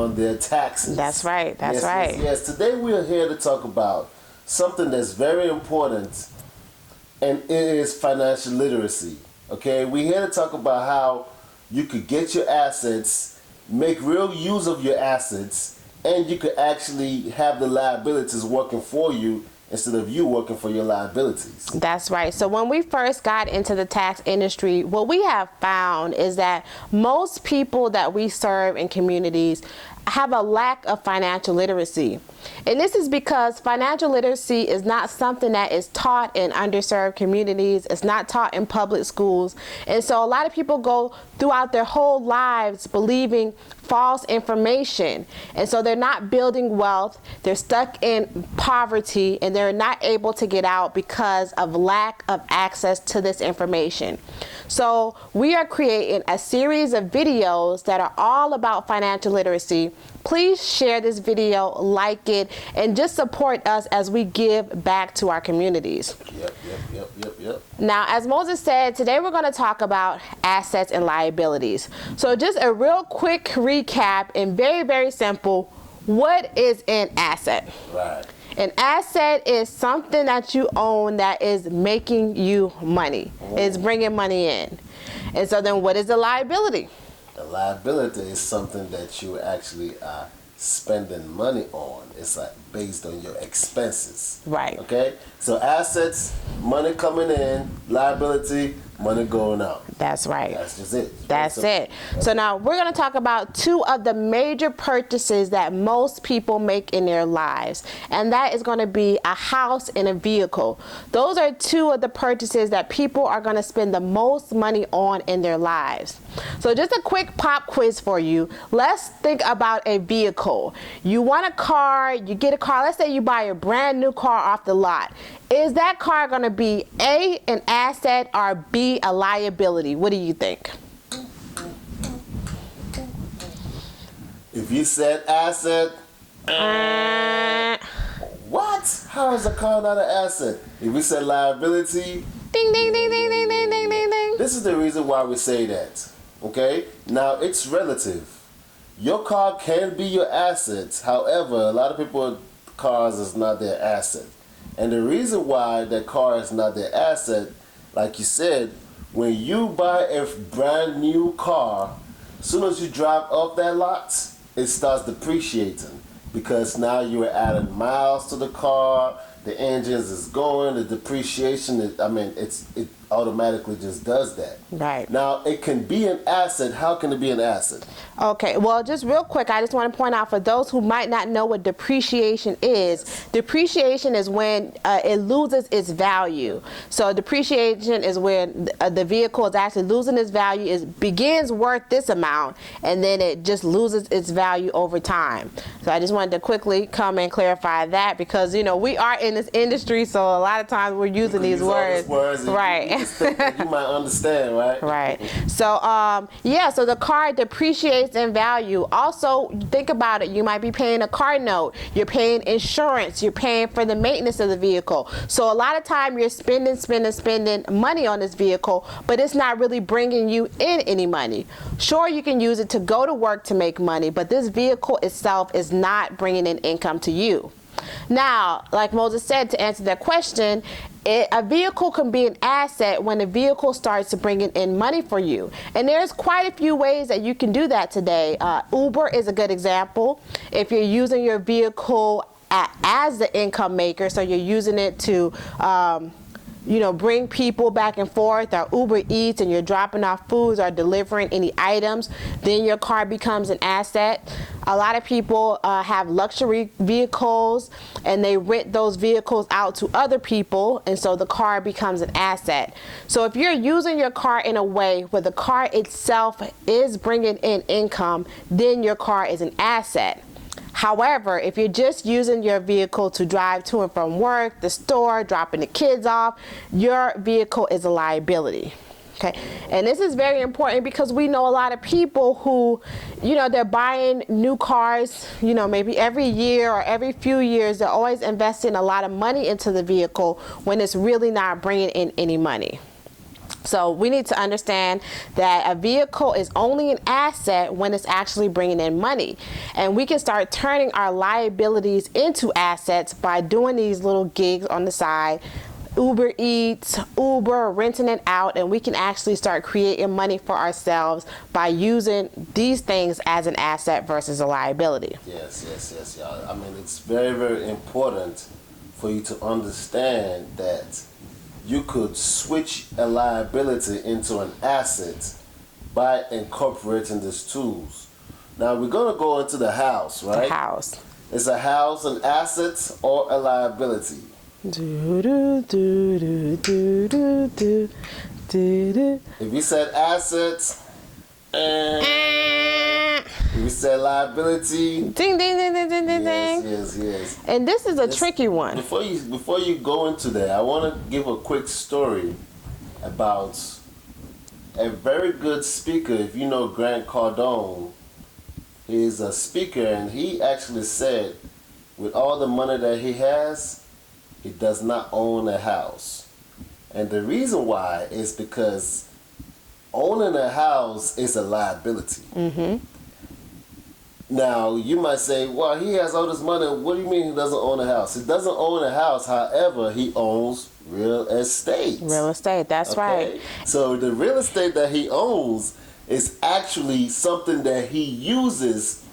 on their taxes. That's right. That's yes, right. Yes. Today we are here to talk about something that's very important, and it is financial literacy. Okay, we're here to talk about how you could get your assets, make real use of your assets, and you could actually have the liabilities working for you instead of you working for your liabilities. That's right. So when we first got into the tax industry, what we have found is that most people that we serve in communities have a lack of financial literacy. And this is because financial literacy is not something that is taught in underserved communities. It's not taught in public schools. And so a lot of people go throughout their whole lives believing false information. And so they're not building wealth. They're stuck in poverty, and they're not able to get out because of lack of access to this information. So we are creating a series of videos that are all about financial literacy. Please share this video, like it, and just support us as we give back to our communities. Yep. Now, as Moses said, today we're going to talk about assets and liabilities. So just a real quick recap and very, very simple. What is an asset? Right. An asset is something that you own that is making you money. It's bringing money in. And so then what is the liability? A liability is something that you actually are spending money on. It's like based on your expenses. Right. Okay? So assets, money coming in, liability, money going out. That's right. That's just it. That's it. So now we're going to talk about two of the major purchases that most people make in their lives. And that is going to be a house and a vehicle. Those are two of the purchases that people are going to spend the most money on in their lives. So just a quick pop quiz for you. Let's think about a vehicle. You want a car, you get a car. Let's say you buy a brand new car off the lot. Is that car going to be A, an asset, or B, a liability? What do you think? If you said asset, what? How is a car not an asset? If you said liability, Ding, ding, ding, ding, ding, ding, ding, ding, ding. this is the reason why we say that. Okay? Now, it's relative. Your car can be your asset. However, a lot of people, cars is not their asset. And the reason why that car is not their asset, like you said, when you buy a brand new car, as soon as you drive off that lot, it starts depreciating. Because now you're adding miles to the car, the engines is going, the depreciation, it automatically just does that. Right. Now, it can be an asset. How can it be an asset? Okay, well, just real quick, I just want to point out for those who might not know what depreciation is, depreciation is when it loses its value. So depreciation is when the vehicle is actually losing its value. It begins worth this amount, and then it just loses its value over time. So I just wanted to quickly come and clarify that because, you know, we are in this industry, so a lot of times we're using these words. Right. You might understand, right? Right. So, so the car depreciates in value. Also, think about it. You might be paying a car note. You're paying insurance. You're paying for the maintenance of the vehicle. So a lot of time you're spending money on this vehicle, but it's not really bringing you in any money. Sure, you can use it to go to work to make money, but this vehicle itself is not bringing in income to you. Now, like Moses said, to answer that question, a vehicle can be an asset when a vehicle starts bringing in money for you. And there's quite a few ways that you can do that today. Uber is a good example. If you're using your vehicle as the income maker, so you're using it to bring people back and forth, or Uber Eats, and you're dropping off foods or delivering any items, then your car becomes an asset. A lot of people have luxury vehicles, and they rent those vehicles out to other people, and so the car becomes an asset. So if you're using your car in a way where the car itself is bringing in income, then your car is an asset. However, if you're just using your vehicle to drive to and from work, the store, dropping the kids off, your vehicle is a liability. Okay, and this is very important because we know a lot of people who, they're buying new cars, maybe every year or every few years. They're always investing a lot of money into the vehicle when it's really not bringing in any money. So we need to understand that a vehicle is only an asset when it's actually bringing in money. And we can start turning our liabilities into assets by doing these little gigs on the side, Uber Eats, Uber, renting it out, and we can actually start creating money for ourselves by using these things as an asset versus a liability. Yes, y'all. I mean, it's very, very important for you to understand that you could switch a liability into an asset by incorporating these tools. Now we're gonna go into the house, right? The house. Is a house an asset or a liability? Do, do, do, do, do, do, do, do, do. If you said assets, if you said liability, Ding, ding, ding, ding, ding, ding, ding. yes. And this is a tricky one. Before you go into that, I want to give a quick story about a very good speaker. If you know Grant Cardone, he's a speaker, and he actually said, with all the money that he has, he does not own a house. And the reason why is because owning a house is a liability. Mm-hmm. Now, you might say, well, he has all this money. What do you mean he doesn't own a house? He doesn't own a house. However, he owns real estate. Real estate, that's right. So the real estate that he owns is actually something that he uses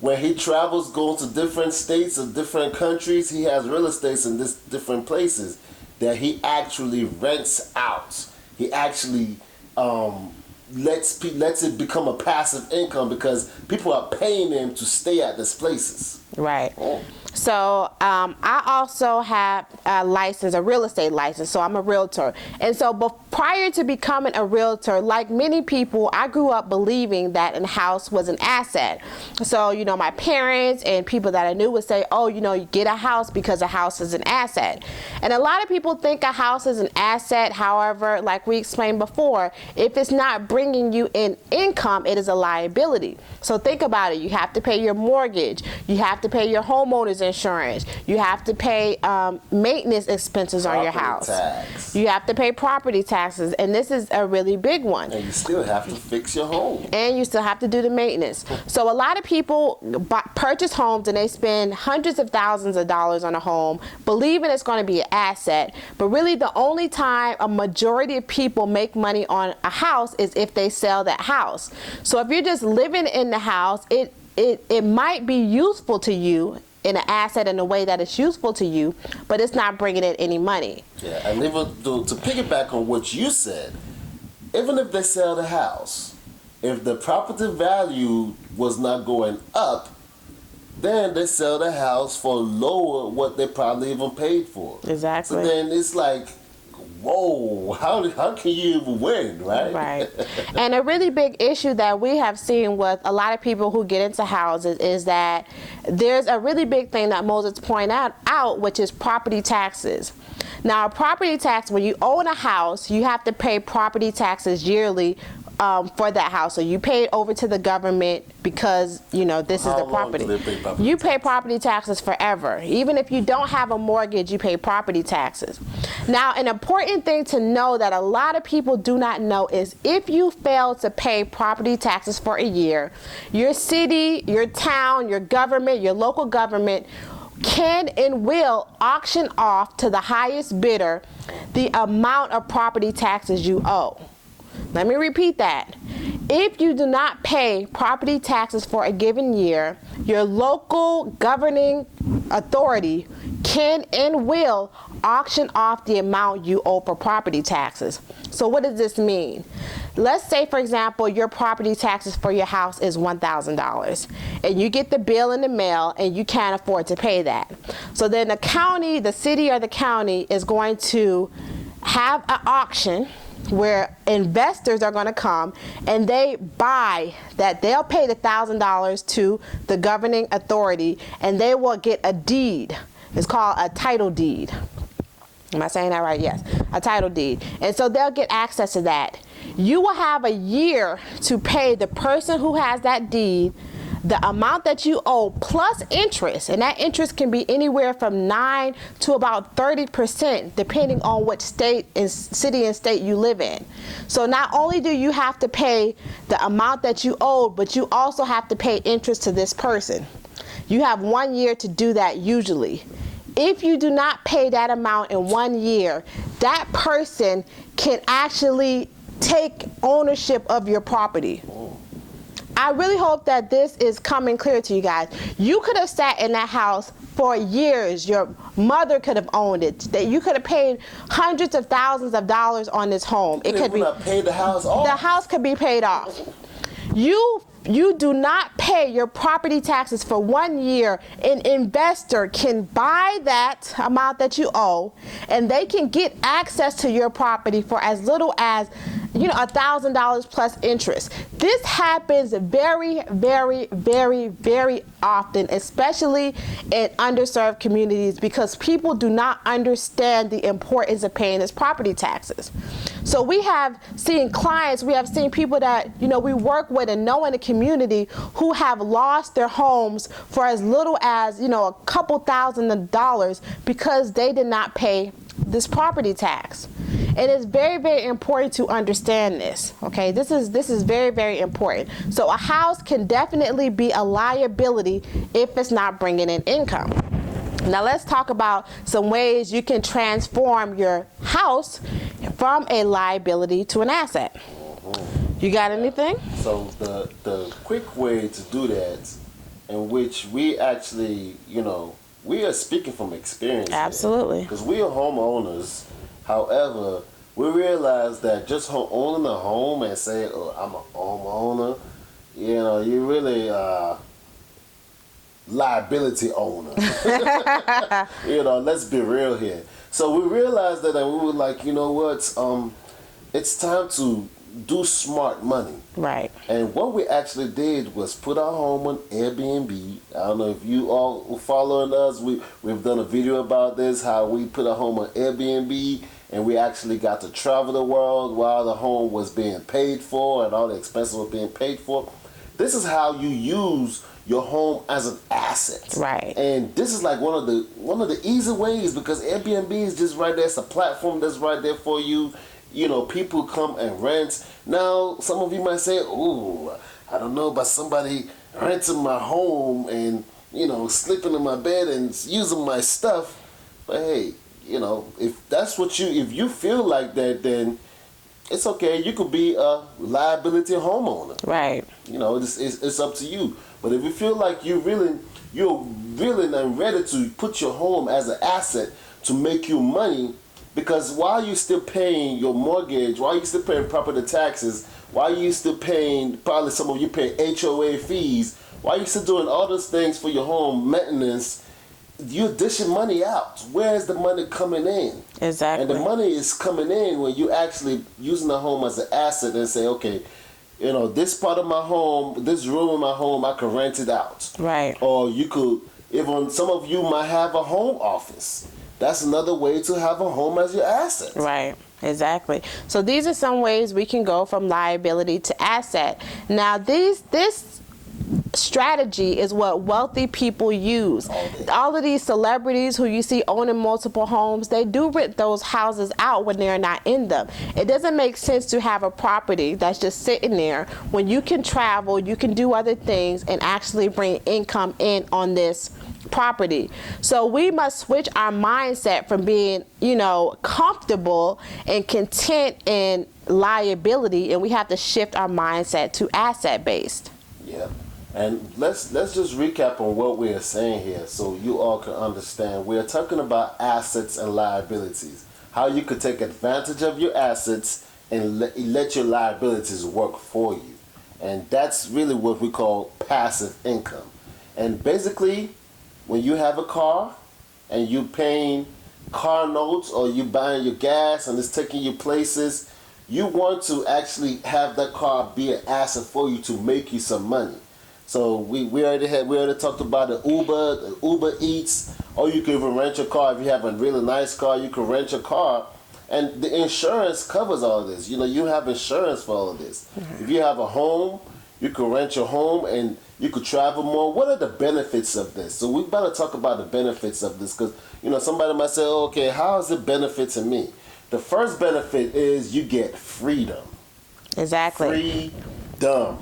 when he travels, going to different states or different countries. He has real estates in this different places that he actually rents out. He actually lets it become a passive income because people are paying him to stay at these places. Right. So I also have a license, a real estate license, so I'm a realtor. And so prior to becoming a realtor, like many people, I grew up believing that a house was an asset. So, you know, my parents and people that I knew would say, oh, you know, you get a house because a house is an asset. And a lot of people think a house is an asset. However, like we explained before, if it's not bringing you in income, it is a liability. So think about it. You have to pay your mortgage. You have to pay your homeowner's insurance. You have to pay maintenance expenses on your house. Tax. You have to pay property taxes, and this is a really big one. And you still have to fix your home. And you still have to do the maintenance. So a lot of people purchase homes and they spend hundreds of thousands of dollars on a home, believing it's going to be an asset. But really, the only time a majority of people make money on a house is if they sell that house. So if you're just living in the house, it might be useful to you in an asset in a way that is useful to you, but it's not bringing in any money. Yeah, and even to piggyback on what you said, even if they sell the house, if the property value was not going up, then they sell the house for lower what they probably even paid for. Exactly. So then it's like, whoa, how can you even win, right? Right. And a really big issue that we have seen with a lot of people who get into houses is that there's a really big thing that Moses pointed out, which is property taxes. Now, property tax, when you own a house, you have to pay property taxes yearly for that house. So you pay it over to the government because, you know, this is the property. You pay property taxes forever. Even if you don't have a mortgage, you pay property taxes. Now, an important thing to know that a lot of people do not know is if you fail to pay property taxes for a year, your city, your town, your government, your local government can and will auction off to the highest bidder the amount of property taxes you owe. Let me repeat that. If you do not pay property taxes for a given year, your local governing authority can and will auction off the amount you owe for property taxes. So what does this mean? Let's say, for example, your property taxes for your house is $1,000 and you get the bill in the mail and you can't afford to pay that. So then the county, the city or the county is going to have an auction where investors are going to come and they buy that. They'll pay the $1,000 to the governing authority and they will get a deed. It's called a title deed. Am I saying that right? Yes, a title deed. And so they'll get access to that. You will have a year to pay the person who has that deed the amount that you owe plus interest, and that interest can be anywhere from 9 to about 30%, depending on what state and city and state you live in. So not only do you have to pay the amount that you owe, but you also have to pay interest to this person. You have 1 year to do that usually. If you do not pay that amount in 1 year, that person can actually take ownership of your property. I really hope that this is coming clear to you guys. You could have sat in that house for years. Your mother could have owned it. That you could have paid hundreds of thousands of dollars on this home. It could be paid the house off. The house could be paid off. You do not pay your property taxes for 1 year. An investor can buy that amount that you owe, and they can get access to your property for as little as $1,000 plus interest. This happens very, very, very, very often, especially in underserved communities, because people do not understand the importance of paying this property taxes. So we have seen clients, we have seen people that we work with and know in the community who have lost their homes for as little as a couple $1,000s because they did not pay this property tax. It is very, very important to understand this. Okay, this is very, very important. So a house can definitely be a liability if it's not bringing in income. Now let's talk about some ways you can transform your house from a liability to an asset. You got anything? So the quick way to do that, in which we actually, we are speaking from experience. Absolutely. Because we are homeowners. However, we realize that just owning a home and saying, "Oh, I'm a homeowner," you really liability owner. Let's be real here. So we realized that, and we were like, it's time to do smart money. Right. And what we actually did was put our home on Airbnb. I don't know if you all following us. We've done a video about this, how we put our home on Airbnb, and we actually got to travel the world while the home was being paid for and all the expenses were being paid for. This is how you use your home as an asset. Right. And this is like one of the easy ways, because Airbnb is just right there. It's a platform that's right there for you. People come and rent. Now, some of you might say, "Ooh, I don't know about somebody renting my home and, sleeping in my bed and using my stuff." But hey, if you feel like that, then it's okay. You could be a liability homeowner. Right. It's up to you. But if you feel like you're willing and ready to put your home as an asset to make you money, because while you're still paying your mortgage, while you're still paying property taxes, while you're still paying, probably some of you pay HOA fees, while you're still doing all those things for your home maintenance, you're dishing money out. Where is the money coming in? Exactly. And the money is coming in when you actually using the home as an asset and say, okay, this part of my home, this room in my home, I can rent it out. Right. Or you could, even some of you might have a home office. That's another way to have a home as your asset. Right. Exactly. So these are some ways we can go from liability to asset. Now this strategy is what wealthy people use. All of these celebrities who you see owning multiple homes, they do rent those houses out when they're not in them. It doesn't make sense to have a property that's just sitting there when you can travel, you can do other things and actually bring income in on this property. So we must switch our mindset from being, comfortable and content in liability, and we have to shift our mindset to asset based. Yeah. And let's just recap on what we are saying here so you all can understand. We're talking about assets and liabilities. How you could take advantage of your assets and let your liabilities work for you. And that's really what we call passive income. And basically, when you have a car and you're paying car notes or you buying your gas and it's taking you places, you want to actually have that car be an asset for you to make you some money. So we already talked about the Uber Eats, or you can even rent your car. If you have a really nice car, you can rent your car, and the insurance covers all this. You have insurance for all of this. Mm-hmm. If you have a home, you can rent your home, and You could travel more. What are the benefits of this? So we better talk about the benefits of this because, somebody might say, oh, okay, how is it benefiting me? The first benefit is you get freedom. Exactly. Freedom.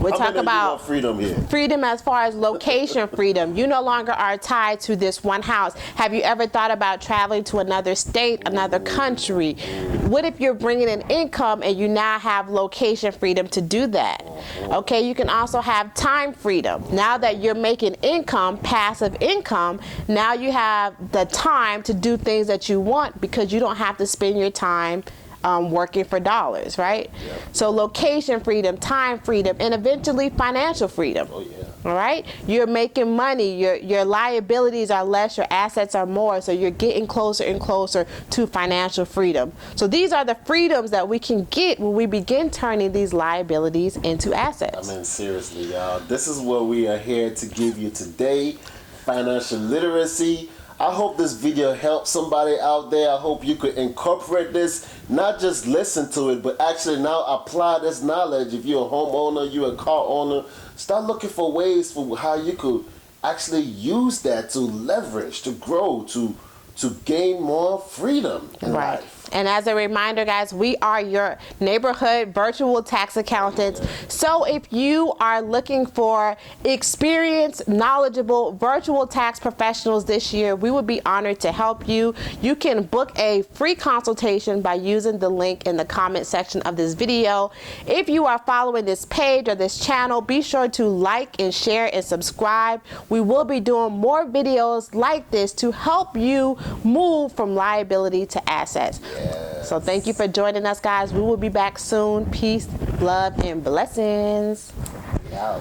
We How talk many of you about want freedom here. freedom as far as location freedom. You no longer are tied to this one house. Have you ever thought about traveling to another state, another country? What if you're bringing in income and you now have location freedom to do that? Okay, you can also have time freedom. Now that you're making income, passive income, now you have the time to do things that you want because you don't have to spend your time working for dollars, right? Yep. So location freedom, time freedom, and eventually financial freedom. Oh, yeah. All right? You're making money. Your liabilities are less, your assets are more, so you're getting closer and closer to financial freedom. So these are the freedoms that we can get when we begin turning these liabilities into assets. I mean, seriously, y'all. This is what we are here to give you today. Financial literacy. I hope this video helps somebody out there. I hope you could incorporate this, not just listen to it, but actually now apply this knowledge. If you're a homeowner, you're a car owner, start looking for ways for how you could actually use that to leverage, to grow, to gain more freedom in life. And as a reminder, guys, we are your neighborhood virtual tax accountants. So if you are looking for experienced, knowledgeable virtual tax professionals this year, we would be honored to help you. You can book a free consultation by using the link in the comment section of this video. If you are following this page or this channel, be sure to like and share and subscribe. We will be doing more videos like this to help you move from liability to assets. Yes. So thank you for joining us, guys. We will be back soon. Peace, love, and blessings. Yeah.